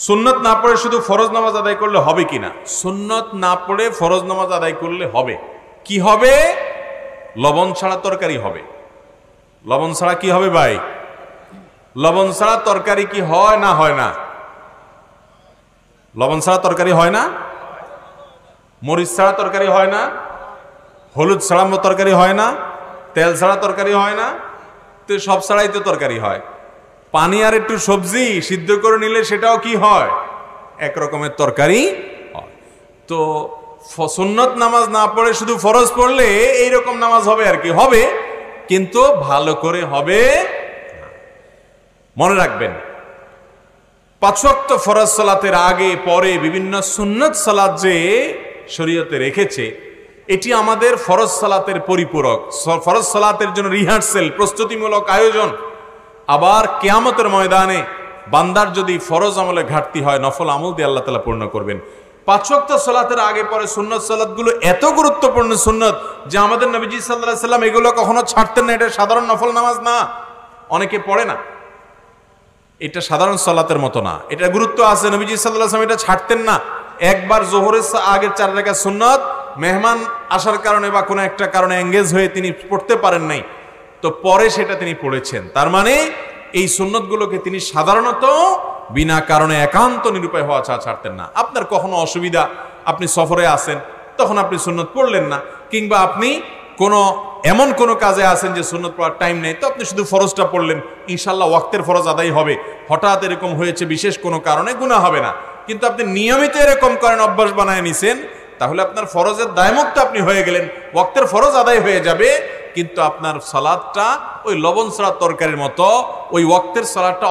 সুন্নত না পড়ে শুধু ফরজ নামাজ আদায় করলে হবে কিনা? সুন্নত না পড়ে ফরজ নামাজ আদায় করলে হবে। কি হবে? লবণ ছাড়া তরকারি হবে। লবণ ছাড়া কি হবে ভাই? লবণ ছাড়া তরকারি কি হয় না হয় না? লবণ ছাড়া তরকারি হয় না? মরিচ ছাড়া তরকারি হয় না? হলুদ ছাড়া তরকারি হয় না? তেল ছাড়া তরকারি হয় না? তো সব ছাড়াই তো তরকারি হয়। পানি আর একটু সবজি সিদ্ধ করে নিলে সেটাও কি হয়? এক রকমের তরকারি হয়। তো সুন্নত নামাজ না পড়ে শুধু ফরজ পড়লে এইরকম নামাজ হবে আর কি, হবে, কিন্তু ভালো করে হবে। মনে রাখবেন, 5 ওয়াক্ত ফরজ সালাতের আগে পরে বিভিন্ন সুন্নত সালাত যে শরীয়তে রেখেছে, এটি আমাদের ফরজ সালাতের পরিপূরক, ফরজ সালাতের জন্য রিহার্সেল, প্রস্তুতিমূলক আয়োজন। আবার কিয়ামতের ময়দানে বান্দার যদি ফরজ আমলে ঘাটতি হয়, নফল আমল দিয়ে আল্লাহ তাআলা পূর্ণ করবেন। 5 ওয়াক্ত সালাতের আগে পরে সুন্নত সালাতগুলো এত গুরুত্বপূর্ণ সুন্নত যে আমাদের নবীজি সাল্লাল্লাহু আলাইহি সাল্লাম এগুলো কখনো ছাড়তেন না। এটা সাধারণ নফল নামাজ না, অনেকে পড়ে না। এটা সাধারণ সালাতের মতো না, এটা গুরুত্ব আছে। নবীজি সাল্লাল্লাহু আলাইহি ওয়াসাল্লাম এটা ছাড়তেন না। একবার যোহরের আগের 4 রাকাত সুন্নত মেহমান আসার কারণে বা কোনো একটা কারণে এঙ্গেজ হয়ে তিনি পড়তে পারেন নাই, তো পরে সেটা তিনি পড়েছেন। তার মানে এই সুন্নতগুলোকে তিনি সাধারণত বিনা কারণে একান্ত নিরুপায় হওয়া ছাড়তেন না। আপনার কখনো অসুবিধা, আপনি সফরে আছেন, তখন আপনি সুন্নত পড়লেন না, কিংবা আপনি এমন কোনো কাজে আছেন যে সুন্নত পড়ার টাইম নেই, তো আপনি শুধু ফরজটা পড়লেন, ইনশাল্লাহ ওয়াক্তের ফরজ আদায় হবে। হঠাৎ এরকম হয়েছে বিশেষ কোনো কারণে, গুনাহ হবে না। কিন্তু আপনি নিয়মিত এরকম করেন, অভ্যাস বানায় নিছেন, তাহলে আপনার ফরজের দায়মুক্ত আপনি হয়ে গেলেন, ওয়াক্তের ফরজ আদায় হয়ে যাবে, কিন্তু আপনার সালাতটা ওই লবণ ছাড়া তরকারির মতো, ওই ওয়াক্তের সালাতটা